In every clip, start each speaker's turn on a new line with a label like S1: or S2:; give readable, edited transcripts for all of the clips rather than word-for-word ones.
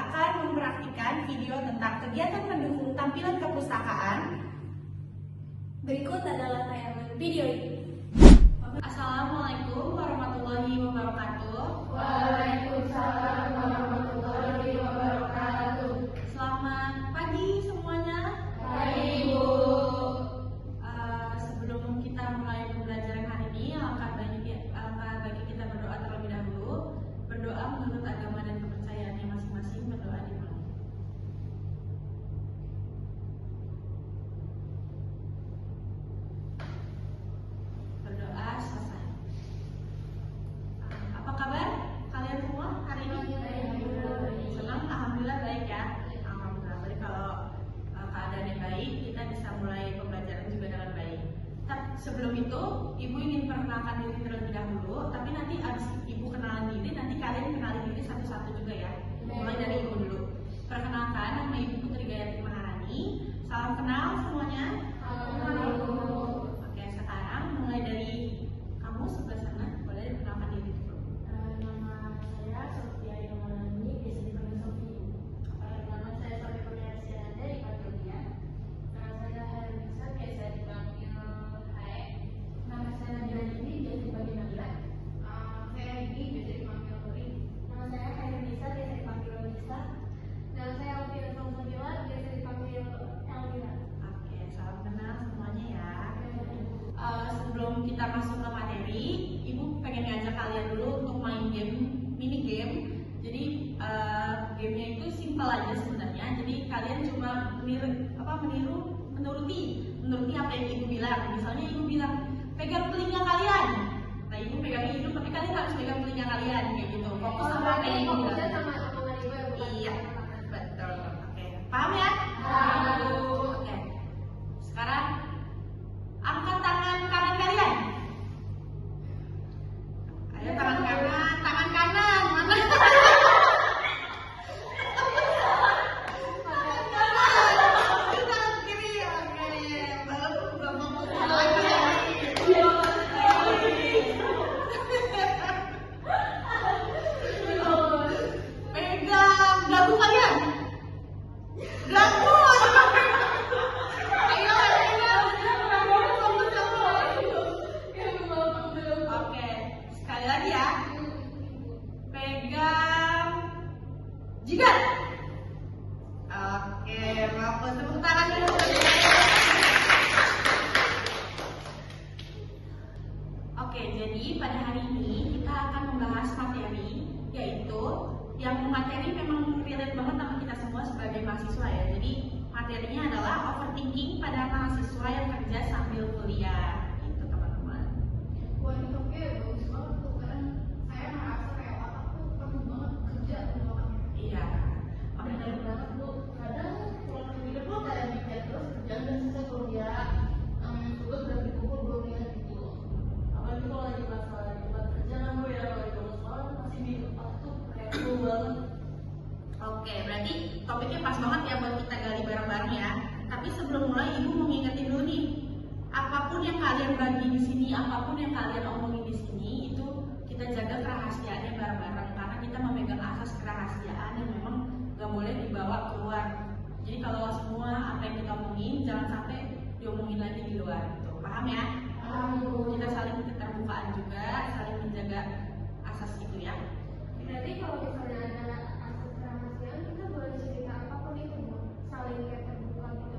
S1: akan mempraktikkan video tentang kegiatan mendukung tampilan kepustakaan.
S2: Berikut adalah tayangan video ini.
S1: Assalamualaikum warahmatullahi wabarakatuh.
S2: Waalaikumsalam warahmatullahi wabarakatuh.
S1: Selamat pagi semuanya.
S2: Pagi, Bu.
S1: Sebelum kita mulai pembelajaran hari ini, alangkah bagi kita berdoa terlebih dahulu. Berdoa menurut agama dan kepercayaannya masing-masing. Berdoa dimulai. Berdoa selesai. Apa kabar kalian semua hari ini? Senang? Alhamdulillah baik ya. Alhamdulillah. Jadi kalau keadaannya baik, kita bisa mulai pembelajaran juga dengan baik. Tapi sebelum itu, Ibu ingin perkenalkan diri terlebih dahulu. Tapi nanti abis Ibu kenalan diri, nanti kalian kenalin diri satu-satu juga ya. Mulai dari Ibu dulu. Perkenalkan, nama Ibu Putri Gayatri Maharani. Salam kenal semuanya. Oke, sekarang mulai dari kamu sebelah sana, boleh perkenalkan diri dulu.
S2: Nama saya Sofia Yomanani, biasa dipanggil Sofi. Nama saya Sofi Kurniasiana, dipanggil Dia. Nama saya Harimisa, biasa dipanggil Hae. Nama saya Nabila Dini, biasa dipanggil Nabila. Saya Egi, biasa dipanggil Nuri. Nama saya Harimisa, biasa dipanggil Nisa. Nama saya Alvira Somsabila, biasa dipanggil Elvira.
S1: Oke, salam kenal semuanya ya. Sebelum kita masuk ke materi, Ibu pengen ngajak kalian dulu untuk main mini game. Jadi gamenya itu simpel aja sebenarnya. Jadi kalian cuma menuruti apa yang Ibu bilang. Misalnya Ibu bilang pegang telinga kalian. Nah, Ibu pegang hidung, tapi kalian harus pegang telinga kalian kayak gitu. Fokus sama apa yang Ibu bilang. Iya, betul. Oke, paham ya? Oke. Sekarang angkat tangan kanan kalian. Ayo tangan kanan, mana? Tangan kiri, oke. Belum mau lagi ya. Pegang dagu kalian. Dagu. Oke, sekali lagi ya. Pegang jidat. Oke, bagus. Tepuk tangan dulu. Oke, jadi pada hari ini kita akan membahas materi, yaitu yang materi memang relate banget sama kita semua sebagai mahasiswa ya. Jadi materinya adalah overthinking pada mahasiswa yang kerja sambil kuliah. Itu teman-teman.
S2: Wah, ini topiknya bagus banget tuh, karena saya merasa kayak otak tuh penuh banget kerja sama otaknya.
S1: Iya. Oke.
S2: Benar banget Bu, kadang pulang ke hidup lo kayak mikir terus kerjaan dan selesai kuliah, tugas udah dikumpul belum ya gitu. Apalagi kalau lagi masalah di tempat kerja kan Bu ya, kalau di sekolah masih di otak tuh kayak penuh banget.
S1: Oke, berarti topiknya pas banget ya buat kita gali bareng-bareng ya. Tapi sebelum mulai, Ibu mau ngingetin dulu nih. Apapun yang kalian bagi di sini, apapun yang kalian omongin di sini, itu kita jaga kerahasiaannya bareng-bareng karena kita memegang asas kerahasiaan yang memang gak boleh dibawa keluar. Jadi kalau semua apa yang kita omongin jangan sampai diomongin lagi di luar. Gitu. Paham ya? Kita saling keterbukaan juga, saling menjaga asas itu ya.
S2: Berarti kalau misalnya ada asas kerahasiaan, kita boleh cerita apapun itu Bu, saling kayak terbuka gitu.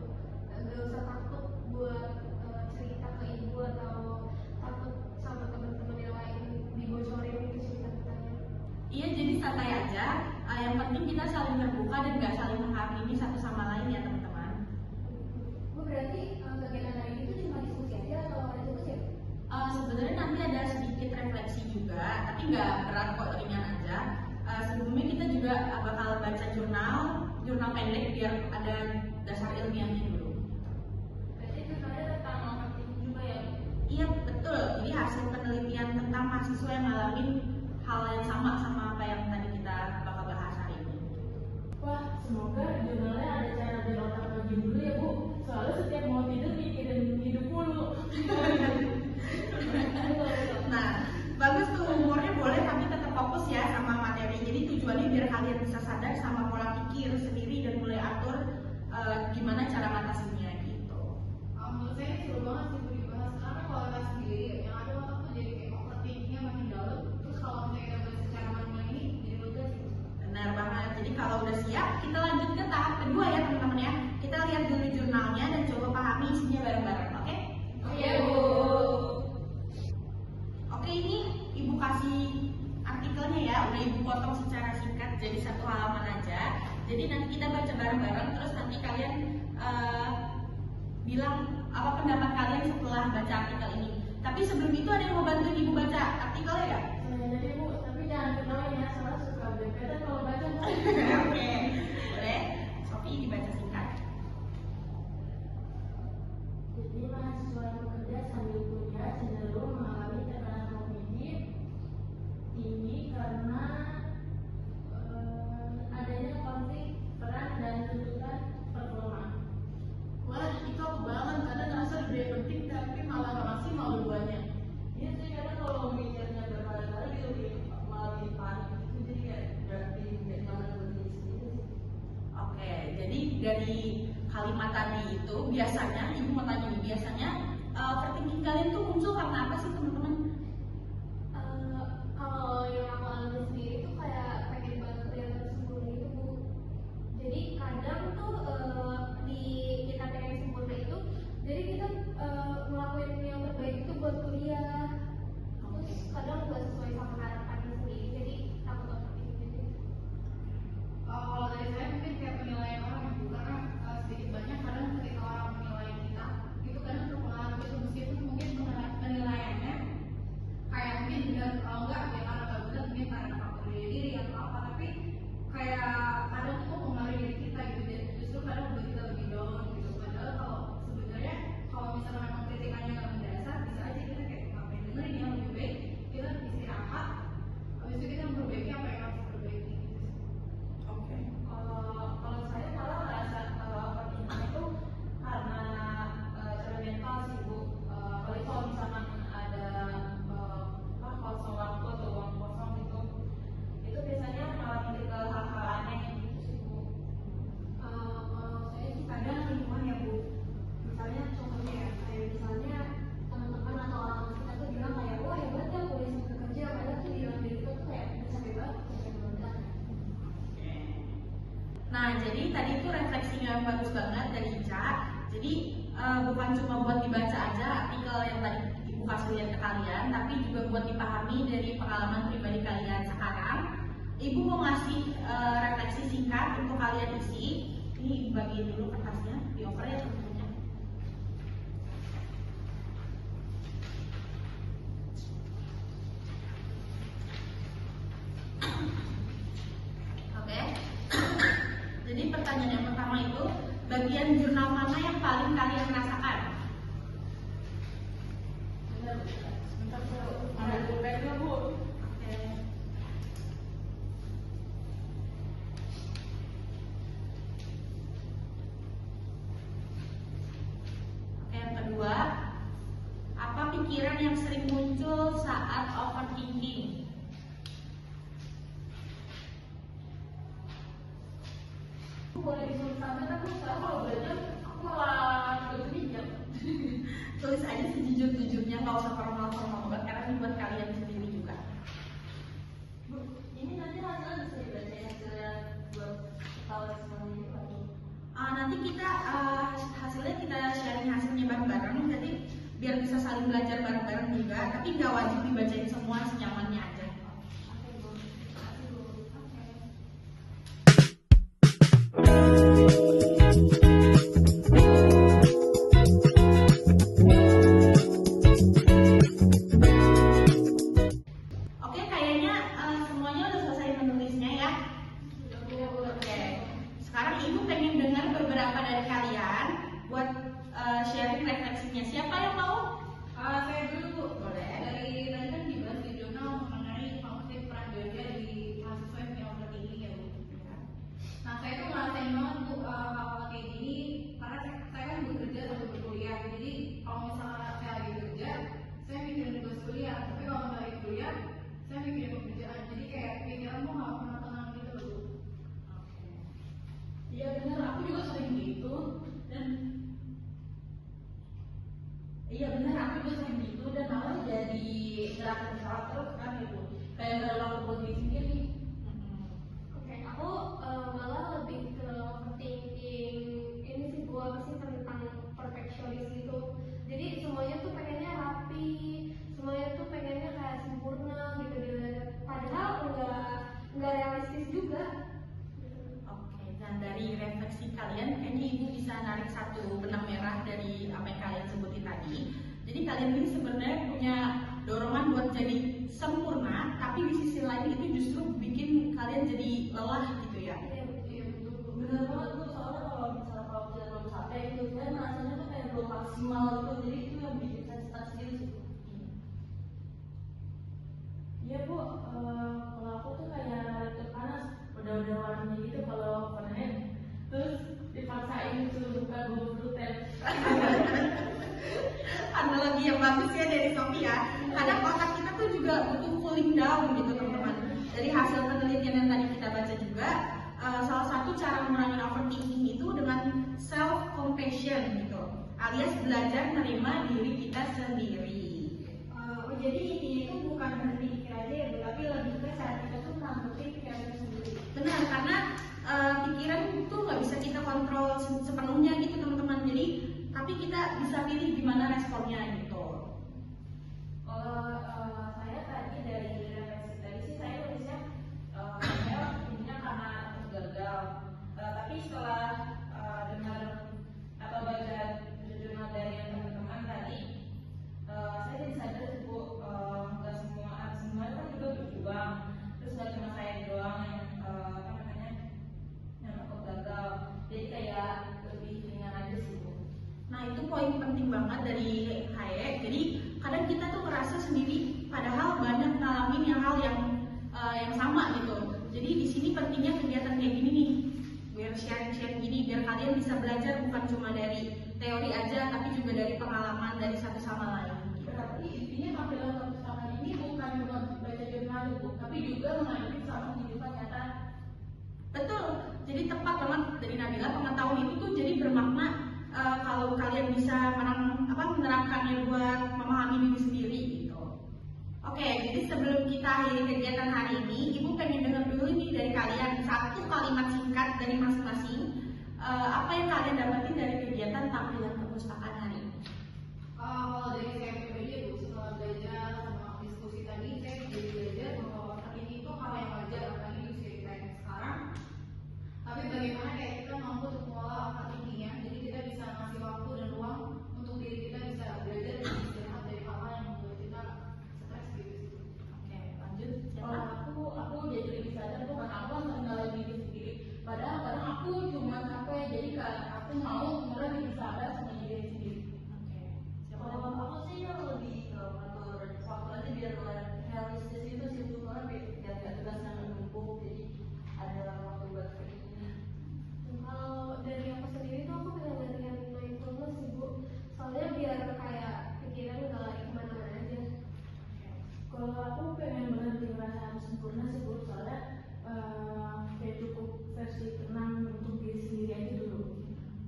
S2: Gak usah takut buat cerita ke ibu atau takut sama teman-teman yang lain dibocorin gitu cerita kitanya.
S1: Iya, jadi santai aja. Yang penting kita saling terbuka dan gak saling menghakimi satu sama lain ya teman-teman.
S2: Bu, berarti kegiatan hari ini tuh cuma diskusi aja atau ada tugas ya?
S1: Sebenarnya nanti ada sedikit refleksi juga, tapi nggak berat kok, ringan aja. Sebelumnya kita juga bakal baca jurnal pendek biar ada dasar ilmiahnya dulu.
S2: Berarti jurnalnya tentang marketing juga ya?
S1: Iya betul, jadi hasil penelitian tentang mahasiswa yang ngalamin hal yang sama apa yang tadi kita bakal bahas hari ini.
S3: Wah, semoga jurnalnya ada cara biar otak lagi dulu ya Bu. Soalnya setiap mau tidur mikirin hidup mulu.
S1: Nah, bagus tuh, umurnya boleh tapi tetap fokus ya sama materi. Jadi tujuannya biar kalian bisa sadar sama pola pikir kita lanjut ke tahap kedua ya teman-teman ya. Kita lihat dulu jurnalnya dan coba pahami isinya bareng-bareng, oke?
S2: Oke, Bu.
S1: Oke, ini Ibu kasih artikelnya ya, udah Ibu potong secara singkat jadi satu halaman aja. Jadi nanti kita baca bareng-bareng, terus nanti kalian bilang apa pendapat kalian setelah baca artikel ini. Tapi sebelum itu ada yang mau bantuin Ibu baca artikelnya ya?
S3: Jadi Bu, tapi jangan kenalin ya, soalnya suka belepetan kalau baca Bu.
S1: Oke, boleh. Sofi dibaca singkat.
S3: Jadi mahasiswa yang bekerja sambil kuliah cenderung mengalami tekanan kognitif tinggi karena adanya konflik peran dan tuntutan performa.
S4: Wah, itu aku banget, karena ngerasa lebih penting tapi malah gak maksimal dua-duanya.
S3: Iya sih, karena kalau mikirnya berkali-kali gitu malah bikin panik itu, jadi kayak berarti nggak nyaman buat diri sendiri sih.
S1: Oke, jadi dari kalimat tadi itu biasanya Ibu mau tanya nih, biasanya overthinking kalian tuh muncul karena apa sih teman-teman?
S2: Kalau yang aku alami sendiri tuh kayak pengen banget kelihatan sempurna gitu, Bu. Jadi kadang tuh di kita pengen sempurna itu, jadi kita ngelakuin yang terbaik itu buat kuliah. Terus kadang nggak sesuai sama harapan sendiri, jadi takut overthinking gitu.
S4: Kalau dari saya mungkin kayak penilaian orang ya, Bu, karena sedikit banyak kadang ketika orang menilai kita itu kadang terpengaruh gitu, meskipun mungkin penilaiannya kayak mungkin benar, kalau enggak ya karena nggak benar, mungkin karena faktor diri atau apa, tapi kayak kadang tuh mempengaruhi diri kita gitu, dan justru kadang membuat kita lebih down gitu. Padahal kalau sebenarnya kalau misalnya memang kritikannya nggak mendasar, bisa aja kita kayak ngapain dengerin ya, lebih baik kita istirahat, habis itu kita memperbaiki apa yang harus diperbaiki gitu sih.
S1: Oke.
S3: Kalau saya malah ngerasa overthinking itu karena cara mental sih Bu. Apalagi kalau misalkan ada kosong waktu atau uang kosong gitu, itu biasanya malah mikir ke hal-hal aneh gitu sih Bu.
S2: Kalau saya sih kadang lingkungan ya, Bu. Misalnya contohnya ya, kayak misalnya teman-teman atau orang kita tuh bilang kayak, wah hebat ya kuliah sambil kerja, padahal tuh di dalam diri kita tuh kayak bisa hebat, bisa meledak.
S1: Nah, jadi tadi itu refleksinya yang bagus banget dari Ica. Jadi bukan cuma buat dibaca aja artikel yang tadi Ibu kasih lihat ke kalian, tapi juga buat dipahami dari pengalaman pribadi kalian. Sekarang Ibu mau ngasih refleksi singkat untuk kalian isi. Ini Ibu bagiin dulu kertasnya, dioper ya teman-teman. Oke. Jadi pertanyaan yang pertama itu, bagian jurnal mana yang paling kalian rasakan?
S3: Sebentar Bu, ada pulpennya Bu.
S1: Oke. Oke, yang kedua, apa pikiran yang sering muncul saat overthinking?
S3: Boleh disuruh sampai tapi sekarang kalau belajar aku malah juga bijak.
S1: Tulis aja sejujur-jujurnya, nggak usah formal-formal banget, karena ini buat kalian sendiri juga.
S3: Bu, ini nanti hasilnya bisa dibaca hasilnya buat tahu semuanya lagi.
S1: Nanti kita hasilnya kita sharing hasilnya bareng-bareng, jadi biar bisa saling belajar bareng-bareng juga, tapi nggak wajib dibacain semua, senyamannya aja.
S2: Oke, Bu. Makasih, Bu. Oke.
S1: Oke, kayaknya semuanya udah selesai menulisnya ya. Oke, sekarang Ibu pengen dengar beberapa dari kalian buat sharing refleksinya. Siapa yang mau?
S4: Saya dulu Bu.
S1: Boleh.
S4: Dari tadi kan dibahas di jurnal mengenai konflik peran ganda di mahasiswa yang punya overthinking ya Bu. Nah saya tuh ngerasain banget Bu hal kayak gini karena saya kan bekerja sambil berkuliah. Jadi kalau misalnya saya lagi kerja, saya mikirin tugas kuliah. Tapi kalau nggak lagi kuliah, saya mikirin pekerjaan. Jadi kayak pikiran tuh nggak pernah tenang gitu loh Bu.
S3: Iya benar, aku juga sering gitu dan iya benar, aku juga sering gitu dan malah jadi gerakan salah terus kan itu kayak gak ada waktu buat diri sendiri.
S2: Oke, aku malah lebih
S1: kalian, kayaknya ibu bisa narik satu benang merah dari apa yang kalian sebutin tadi. Jadi kalian ini sebenarnya punya dorongan buat jadi sempurna, tapi di sisi lain itu justru bikin kalian jadi lelah gitu ya.
S3: Bener banget tuh, soalnya kalau kita belum sampai itu kan rasanya tuh kayak belum maksimal gitu, jadi itu yang bikin saya stuck sendiri sih. Iya bu, kalau aku tuh kayak laptop panas, udah warnanya gitu kalau konek, terus dipaksain suruh buka Google Footage.
S1: Analogi yang bagus ya dari Sophie ya. Kadang otak kita tuh juga butuh cooling down gitu teman-teman. Dari hasil penelitian yang tadi kita baca juga, salah satu cara mengurangi overthinking itu dengan self compassion gitu, alias belajar menerima diri kita sendiri.
S4: Jadi intinya itu bukan berhenti pikir aja ya Bu, tapi lebih ke cara kita tuh menanggapi pikiran kita sendiri.
S1: Benar, karena pikiran itu nggak bisa kita kontrol sepenuhnya gitu teman-teman. Jadi tapi kita bisa pilih gimana responnya gitu.
S3: Kalau saya tadi dari refleksi tadi sih saya nulisnya saya intinya karena takut gagal. Tapi setelah dengar atau baca jurnal dari yang teman-teman tadi, saya jadi sadar sih Bu, nggak semua kan juga berjuang. Terus nggak cuma saya doang yang apa namanya yang takut gagal. Jadi kayak lebih ringan aja sih Bu.
S1: Nah itu poin penting banget dari Haye. Jadi kadang kita tuh merasa sendiri, padahal banyak ngalamin hal yang sama gitu. Jadi di sini pentingnya kegiatan kayak gini nih, biar sharing-sharing gini, biar kalian bisa belajar bukan cuma dari teori aja, tapi juga dari pengalaman dari satu sama lain.
S3: Berarti intinya tampilan perpustakaan ini bukan cuma baca jurnal Bu, tapi juga mengalami sama kehidupan nyata.
S1: Betul. Jadi tepat banget dari Nabila, pengetahuan itu tuh jadi bermakna kalau kalian bisa menerapkannya buat memahami diri sendiri gitu. Oke, jadi sebelum kita akhiri kegiatan hari ini, Ibu pengen dengar dulu nih dari kalian satu kalimat singkat dari masing-masing. Apa yang kalian dapetin dari kegiatan tampilan perpustakaan hari ini?
S4: Kalau dari saya pribadi Bu, setelah belajar sama diskusi tadi, saya jadi belajar bahwa otak ini itu hal yang wajar apalagi di usia kita yang sekarang. Tapi bagaimana kayak kita mampu untuk mengolah otak ini ya, jadi kita bisa ngasih waktu dan ruang untuk diri kita bisa belajar dan istirahat dari hal-hal yang membuat kita stres gitu sih.
S1: Oke, lanjut.
S3: Kalau
S1: Siapa?
S3: aku jadi lebih sadar bukan aku yang mengenali diri sendiri. Padahal kadang aku cuma capek, jadi aku mau mulai lebih sadar sama diri sendiri.
S1: Oke. Siapa
S3: Kalau
S1: lagi?
S3: aku sih yang lebih ngatur waktu aja biar realistis itu sih karena biar nggak tugas yang menumpuk, jadi ada waktu buat kayak gini.
S2: Kalau dari aku sendiri tuh aku pengen latihan mindfulness sih Bu, soalnya biar kayak pikiran nggak lari kemana-mana aja.
S3: Kalau aku pengen banget merasa sempurna sih Bu, soalnya kayak cukup versi tenang untuk diri sendiri aja dulu.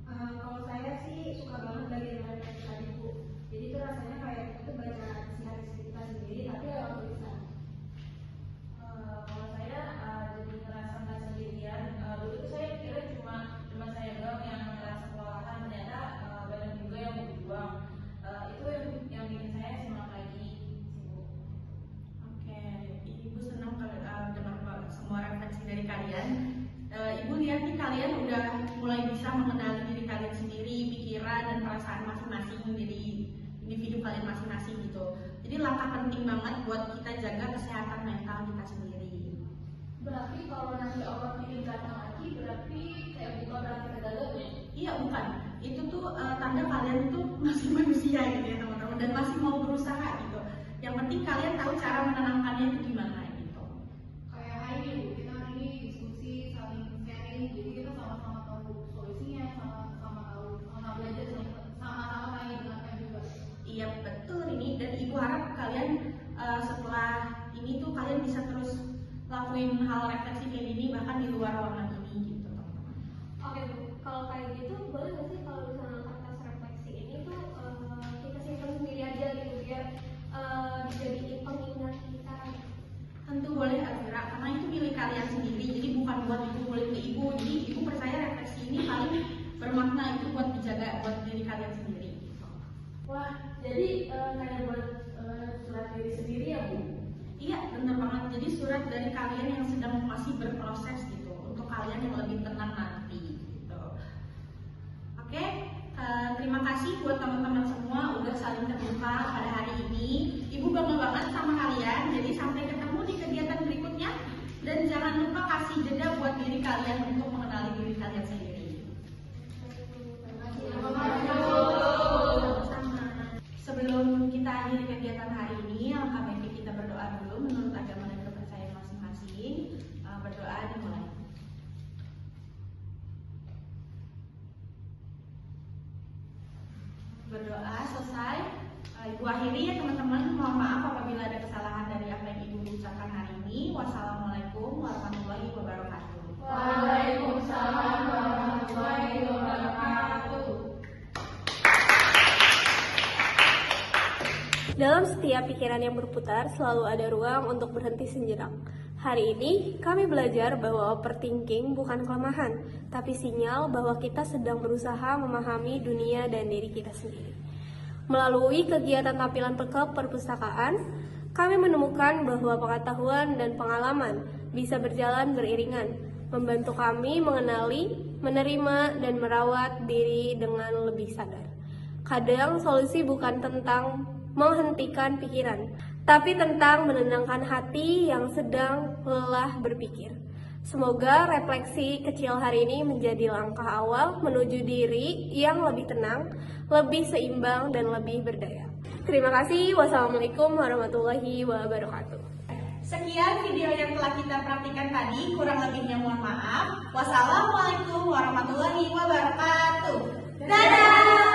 S4: Kalau saya sih suka banget belajar dari tadi Bu. Jadi itu rasanya kayak kita tuh baca isi hati kita sendiri tapi lewat tulisan.
S3: Kalau saya jadi ngerasa nggak sendirian. Dulu tuh saya kira cuma saya doang yang ngerasa kewalahan, ternyata banyak juga yang berjuang. Itu yang bikin saya semangat lagi sih Bu.
S1: Oke, Ibu senang dengar semua refleksi dari kalian. Ibu lihat nih kalian udah mulai bisa mengenali diri kalian sendiri, pikiran dan perasaan masing-masing, jadi individu kalian masing-masing gitu. Jadi langkah penting banget buat kita jaga kesehatan mental kita sendiri.
S3: Berarti kalau nanti overthinking datang lagi, berarti kayak bukan berarti gagal ya?
S1: Iya bukan, itu tuh tanda kalian tuh masih manusia gitu ya teman-teman, dan masih mau berusaha gitu. Yang penting kalian tahu cara menenangkannya itu gimana gitu.
S4: Kayak hari ini Bu, kita hari ini diskusi saling sharing, jadi kita sama-sama tahu solusinya, sama-sama tahu, sama belajar, sama-sama saling mendengarkan juga.
S1: Iya betul ini, dan Ibu harap kalian setelah ini tuh kalian bisa terus lakuin hal refleksi kayak gini bahkan di luar ruangan ini gitu teman-teman.
S2: Oke Bu, kalau kayak gitu boleh nggak sih kalau misalnya kertas refleksi ini tuh kita simpan sendiri aja gitu biar dijadiin pengingat kita.
S1: Tentu boleh Azira, karena itu milik kalian sendiri, jadi bukan buat Ibu boleh ke Ibu. Jadi Ibu percaya refleksi ini paling bermakna itu buat dijaga buat diri kalian sendiri gitu.
S3: Wah, jadi kayak buat surat diri sendiri ya Bu?
S1: Iya benar banget, jadi surat dari kalian yang sedang masih berproses gitu, untuk kalian yang lebih tenang nanti gitu. buat teman-teman semua udah saling terbuka pada hari ini. Ibu bangga banget sama kalian. Jadi sampai ketemu di kegiatan berikutnya. Dan jangan lupa kasih jeda buat diri kalian untuk mengenali diri kalian sendiri. Sebelum kita akhiri kegiatan hari ini, alangkah baiknya kita berdoa dulu menurut agama dan kepercayaan masing-masing. Berdoa dimulai. Berdoa selesai. Ibu akhiri ya teman-teman. Mohon maaf apabila ada kesalahan dari apa yang Ibu ucapkan hari ini. Wassalamualaikum warahmatullahi wabarakatuh.
S3: Waalaikumsalam warahmatullahi wabarakatuh.
S2: Dalam setiap pikiran yang berputar, selalu ada ruang untuk berhenti sejenak. Hari ini, kami belajar bahwa overthinking bukan kelemahan, tapi sinyal bahwa kita sedang berusaha memahami dunia dan diri kita sendiri. Melalui kegiatan tampilan perpustakaan, kami menemukan bahwa pengetahuan dan pengalaman bisa berjalan beriringan, membantu kami mengenali, menerima, dan merawat diri dengan lebih sadar. Kadang solusi bukan tentang menghentikan pikiran, tapi tentang menenangkan hati yang sedang lelah berpikir. Semoga refleksi kecil hari ini menjadi langkah awal menuju diri yang lebih tenang, lebih seimbang, dan lebih berdaya. Terima kasih. Wassalamualaikum warahmatullahi wabarakatuh.
S1: Sekian video yang telah kita praktikkan tadi, kurang lebihnya mohon maaf. Wassalamualaikum warahmatullahi wabarakatuh. Dadah!